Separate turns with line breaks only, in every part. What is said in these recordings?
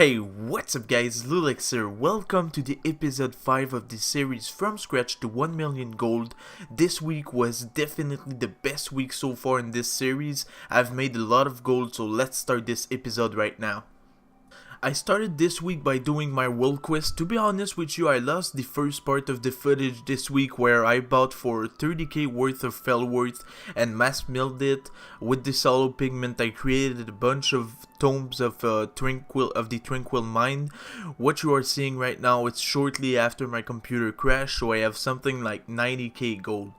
Hey, what's up guys, Lulex here. Welcome to the episode 5 of the series From Scratch to 1 Million Gold. This week was definitely the best week so far in this series. I've made a lot of gold, so let's start this episode right now. I started this week by doing my world quest. To be honest with you, I lost the first part of the footage this week where I bought for 30k worth of Felworth and mass milled it. With the solo pigment I created a bunch of tomes of the Tranquil Mind. What you are seeing right now, it's shortly after my computer crashed, so I have something like 90k gold.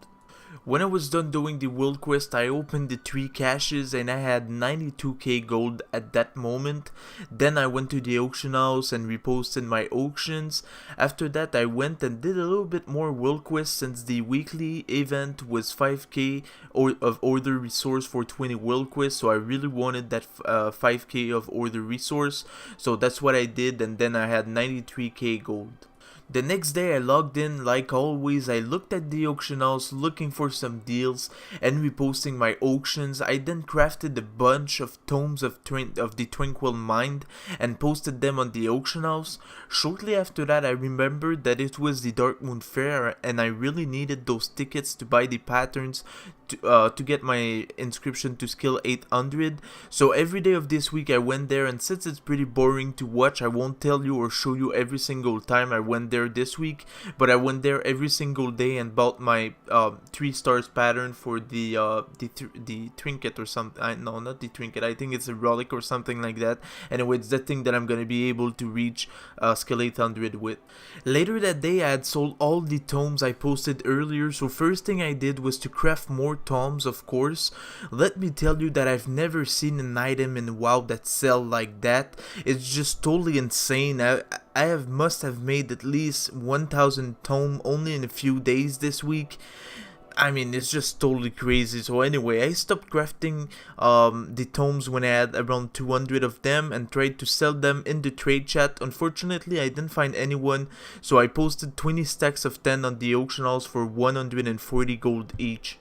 When I was done doing the world quest, I opened the 3 caches and I had 92k gold at that moment. Then I went to the auction house and reposted my auctions. After that I went and did a little bit more world quests since the weekly event was 5k of order resource for 20 world quests, so I really wanted that 5k of order resource, so that's what I did, and then I had 93k gold. The next day I logged in. Like always, I looked at the auction house looking for some deals and reposting my auctions. I then crafted a bunch of tomes of the Tranquil Mind and posted them on the auction house. Shortly after that I remembered that it was the Darkmoon Faire and I really needed those tickets to buy the patterns to get my inscription to skill 800. So every day of this week I went there, and since it's pretty boring to watch, I won't tell you or show you every single time I went there this week, but I went there every single day and bought my 3 stars pattern for the trinket or something. No, not the trinket, I think it's a relic or something like that. Anyway, it's that thing that I'm gonna be able to reach skill 800 with. Later that day I had sold all the tomes I posted earlier, so first thing I did was to craft more tomes, of course. Let me tell you that I've never seen an item in WoW that sell like that. It's just totally insane. I must have made at least 1000 tome only in a few days this week. I mean, it's just totally crazy. So anyway, I stopped crafting the tomes when I had around 200 of them and tried to sell them in the trade chat. Unfortunately, I didn't find anyone, so I posted 20 stacks of 10 on the auction house for 140 gold each.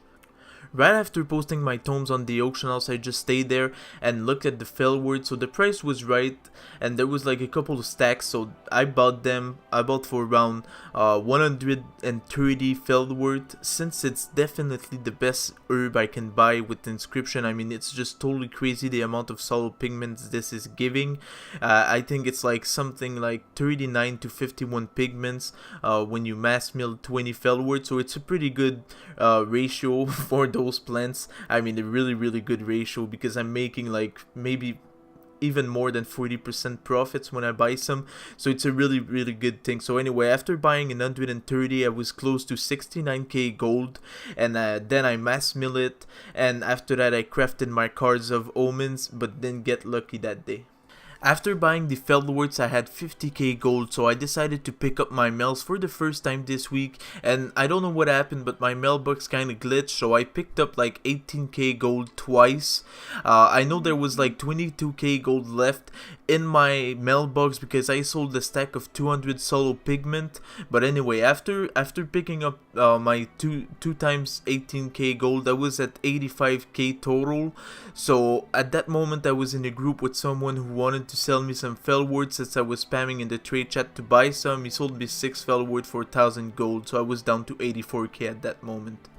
Right after posting my tomes on the auction house, I just stayed there and looked at the Felworth. So the price was right and there was like a couple of stacks, so I bought them. I bought for around 130 Felworth, since it's definitely the best herb I can buy with inscription. I mean, it's just totally crazy the amount of solo pigments this is giving. I think it's like something like 39 to 51 pigments when you mass mill 20 Felworth, so it's a pretty good ratio for those plants. I mean, a really good ratio, because I'm making like maybe even more than 40% profits when I buy some, so it's a really good thing. So anyway, after buying 130, I was close to 69k gold, and then I mass mill it, and after that I crafted my cards of omens, but didn't get lucky that day. After buying the Felworths, I had 50k gold, so I decided to pick up my mails for the first time this week, and I don't know what happened, but my mailbox kinda glitched, so I picked up like 18k gold twice. I know there was like 22k gold left in my mailbox because I sold a stack of 200 solo pigment, but anyway, after picking up my 2 times 18k gold, I was at 85k total. So at that moment I was in a group with someone who wanted to sell me some Felworth, since I was spamming in the trade chat to buy some. He sold me 6 Felworth for 1000 gold, so I was down to 84k at that moment.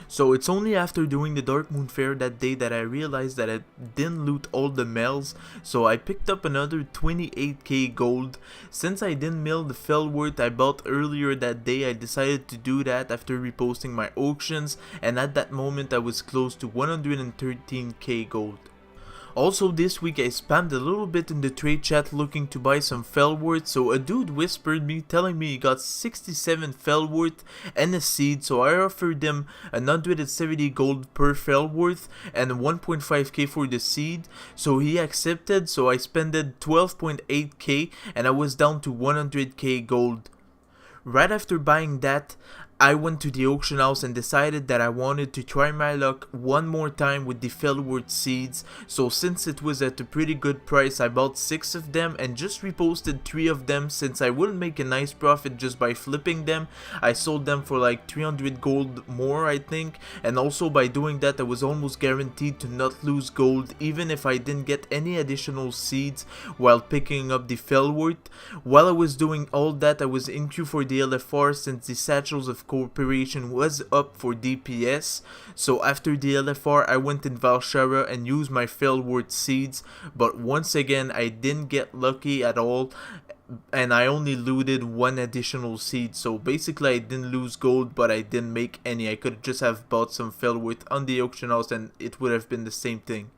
So it's only after doing the Darkmoon Faire that day that I realized that I didn't loot all the mails, so I picked up another 28k gold. Since I didn't mill the Felworth I bought earlier that day, I decided to do that after reposting my auctions, and at that moment I was close to 113k gold. Also this week I spammed a little bit in the trade chat looking to buy some Felworth, so a dude whispered me telling me he got 67 Felworth and a seed, so I offered him 170 gold per Felworth and 1.5k for the seed, so he accepted. So I spent 12.8k and I was down to 100k gold. Right after buying that, I went to the auction house and decided that I wanted to try my luck one more time with the Felwart seeds. So since it was at a pretty good price, I bought 6 of them and just reposted 3 of them, since I will make a nice profit just by flipping them. I sold them for like 300 gold more, I think, and also by doing that I was almost guaranteed to not lose gold even if I didn't get any additional seeds while picking up the Felwart. While I was doing all that, I was in queue for the LFR since the Satchels of Cooperation was up for DPS. So after the LFR, I went in Valshara and used my Felwart seeds, but once again I didn't get lucky at all, and I only looted 1 additional seed. So basically I didn't lose gold, but I didn't make any. I could just have bought some Felwart on the auction house and it would have been the same thing.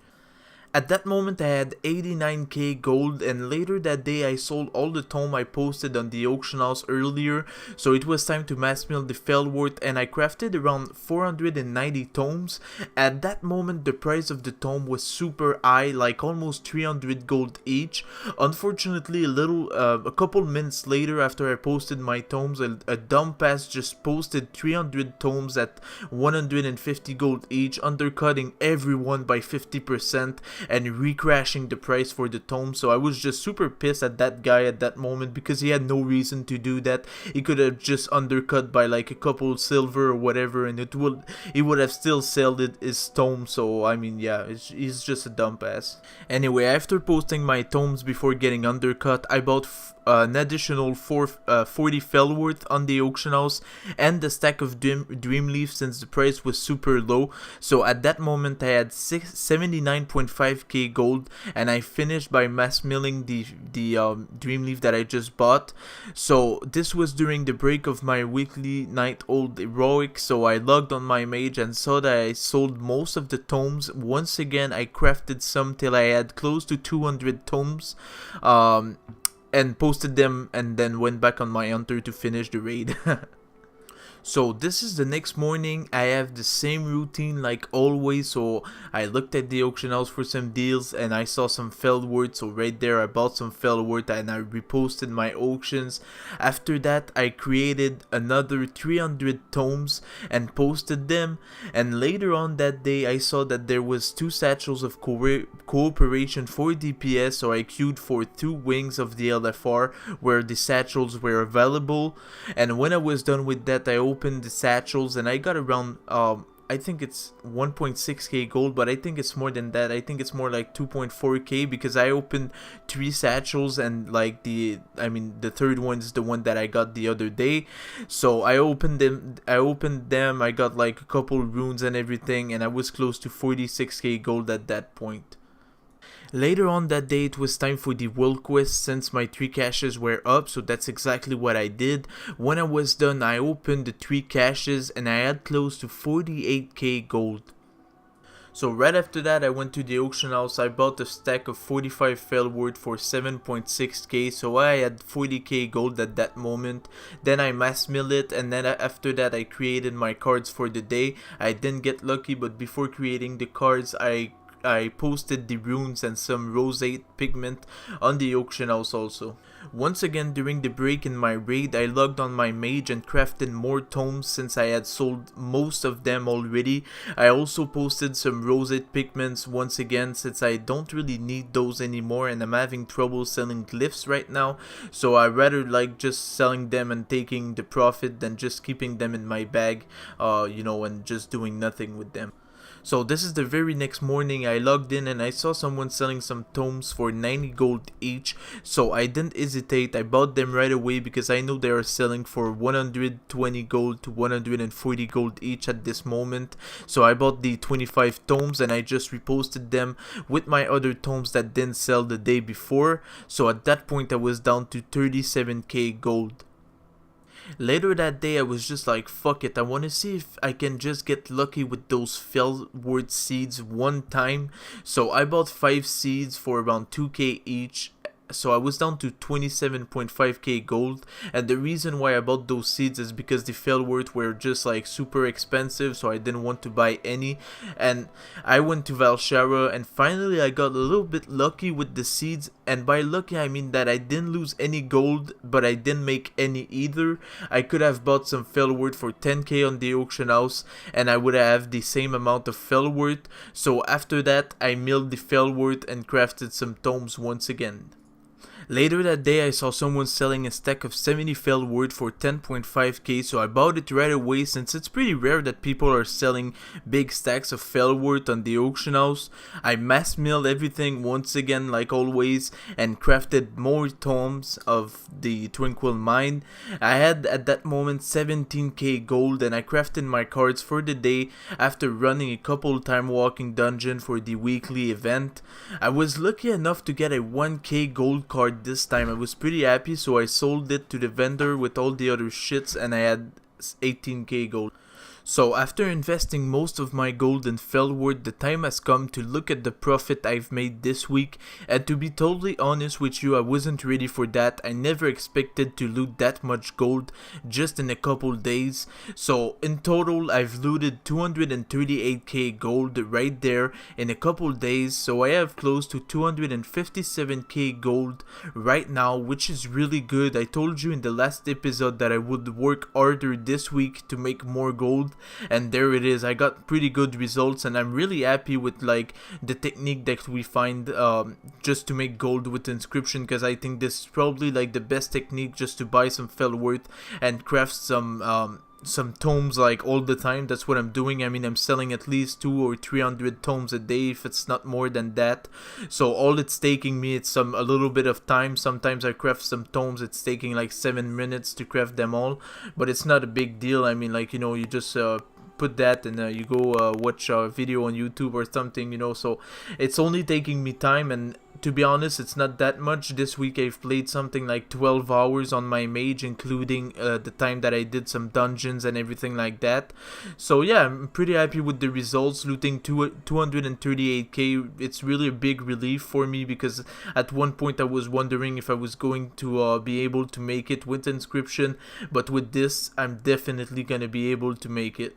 At that moment I had 89k gold, and later that day I sold all the tome I posted on the auction house earlier, so it was time to mass mill the Felwart, and I crafted around 490 tomes. At that moment the price of the tome was super high, like almost 300 gold each. Unfortunately, a couple minutes later after I posted my tomes, a dumb pass just posted 300 tomes at 150 gold each, undercutting everyone by 50% and recrashing the price for the tome. So I was just super pissed at that guy at that moment because he had no reason to do that. He could have just undercut by like a couple silver or whatever, and he would have still sold his tome. So I mean, yeah, he's just a dumb ass. Anyway, after posting my tomes before getting undercut, I bought an additional 40 Felwart on the auction house and the stack of Dreamleaf since the price was super low. So at that moment I had 79.5k gold, and I finished by mass milling the Dreamleaf that I just bought. So this was during the break of my weekly night old heroic, so I logged on my mage and saw that I sold most of the tomes. Once again I crafted some till I had close to 200 tomes, and posted them, and then went back on my hunter to finish the raid. So this is the next morning. I have the same routine like always. So I looked at the auction house for some deals and I saw some Felwart. So right there I bought some Felwart and I reposted my auctions. After that I created another 300 tomes and posted them. And later on that day I saw that there was 2 satchels of cooperation for DPS. So I queued for 2 wings of the LFR where the satchels were available. And when I was done with that, I opened the satchels and I got around I think it's 1.6k gold, but I think it's more than that. I think it's more like 2.4k because I opened 3 satchels, and like the third one is the one that I got the other day. So I opened them, I got like a couple runes and everything, and I was close to 46k gold at that point. Later on that day it was time for the world quest since my 3 caches were up, so that's exactly what I did. When I was done I opened the 3 caches and I had close to 48k gold. So right after that I went to the auction house, I bought a stack of 45 Felwart for 7.6k, so I had 40k gold at that moment. Then I mass milled it, and then after that I created my cards for the day. I didn't get lucky, but before creating the cards I posted the runes and some roseate pigment on the auction house also. Once again during the break in my raid I logged on my mage and crafted more tomes since I had sold most of them already. I also posted some roseate pigments once again since I don't really need those anymore and I'm having trouble selling glyphs right now, so I rather like just selling them and taking the profit than just keeping them in my bag, and just doing nothing with them. So this is the very next morning. I logged in and I saw someone selling some tomes for 90 gold each. So I didn't hesitate. I bought them right away because I know they are selling for 120 gold to 140 gold each at this moment. So I bought the 25 tomes and I just reposted them with my other tomes that didn't sell the day before. So at that point I was down to 37k gold. Later that day I was just like, fuck it, I want to see if I can just get lucky with those Felwart seeds one time. So I bought 5 seeds for around 2k each, so I was down to 27.5k gold, and the reason why I bought those seeds is because the Felwort were just like super expensive, so I didn't want to buy any, and I went to Valshara, and finally I got a little bit lucky with the seeds, and by lucky I mean that I didn't lose any gold, but I didn't make any either. I could have bought some Felwort for 10k on the auction house, and I would have the same amount of Felwort, so after that I milled the Felwort and crafted some tomes once again. Later that day I saw someone selling a stack of 70 Felwort for 10.5k, so I bought it right away since it's pretty rare that people are selling big stacks of Felwort on the auction house. I mass milled everything once again like always and crafted more tomes of the Tranquil Mine. I had at that moment 17k gold, and I crafted my cards for the day after running a couple time walking dungeon for the weekly event. I was lucky enough to get a 1k gold card this time. I was pretty happy, so I sold it to the vendor with all the other shits, and I had 18k gold. So after investing most of my gold in Felwort, the time has come to look at the profit I've made this week, and to be totally honest with you, I wasn't ready for that. I never expected to loot that much gold just in a couple days. So in total I've looted 238k gold right there in a couple days, so I have close to 257k gold right now, which is really good. I told you in the last episode that I would work harder this week to make more gold, and there it is. I got pretty good results, and I'm really happy with like the technique that we find just to make gold with inscription, because I think this is probably like the best technique just to buy some Felwort and craft some tomes like all the time. That's what I'm doing. I mean, I'm selling at least 200 or 300 tomes a day, if it's not more than that. So all it's taking me, it's a little bit of time. Sometimes I craft some tomes, it's taking like 7 minutes to craft them all, but it's not a big deal. I mean, like, you know, you just put that and you go watch a video on YouTube or something, you know, so it's only taking me time, and to be honest, it's not that much. This week I've played something like 12 hours on my mage, including the time that I did some dungeons and everything like that. So yeah, I'm pretty happy with the results. Looting 238k, it's really a big relief for me, because at one point I was wondering if I was going to be able to make it with inscription, but with this I'm definitely gonna be able to make it.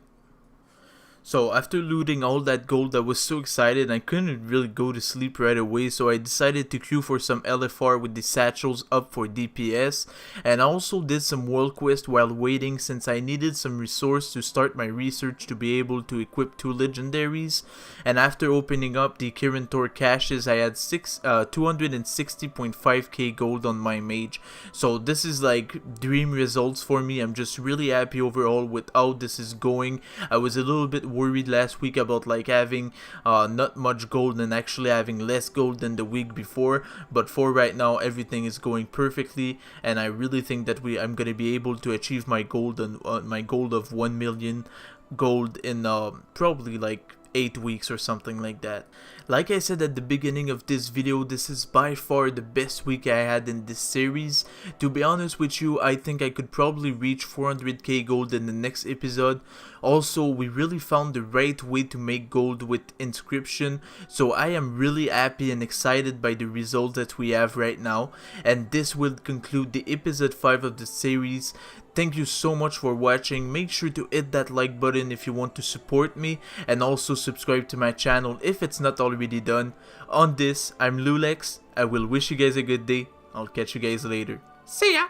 So after looting all that gold, I was so excited I couldn't really go to sleep right away, so I decided to queue for some LFR with the satchels up for DPS, and I also did some world quest while waiting since I needed some resource to start my research to be able to equip 2 legendaries. And after opening up the Kirin Tor caches, I had 260.5k gold on my mage, so this is like dream results for me. I'm just really happy overall with how this is going. I was a little bit worried last week about like having not much gold and actually having less gold than the week before, but for right now everything is going perfectly, and I really think that I'm gonna be able to achieve my goal of 1 million gold in probably like 8 weeks or something like that. Like I said at the beginning of this video, this is by far the best week I had in this series. To be honest with you, I think I could probably reach 400k gold in the next episode. Also, we really found the right way to make gold with inscription, so I am really happy and excited by the results that we have right now. And this will conclude the episode 5 of the series. Thank you so much for watching. Make sure to hit that like button if you want to support me, and also subscribe to my channel if it's not already done. On this, I'm Lulex. I will wish you guys a good day. I'll catch you guys later. See ya!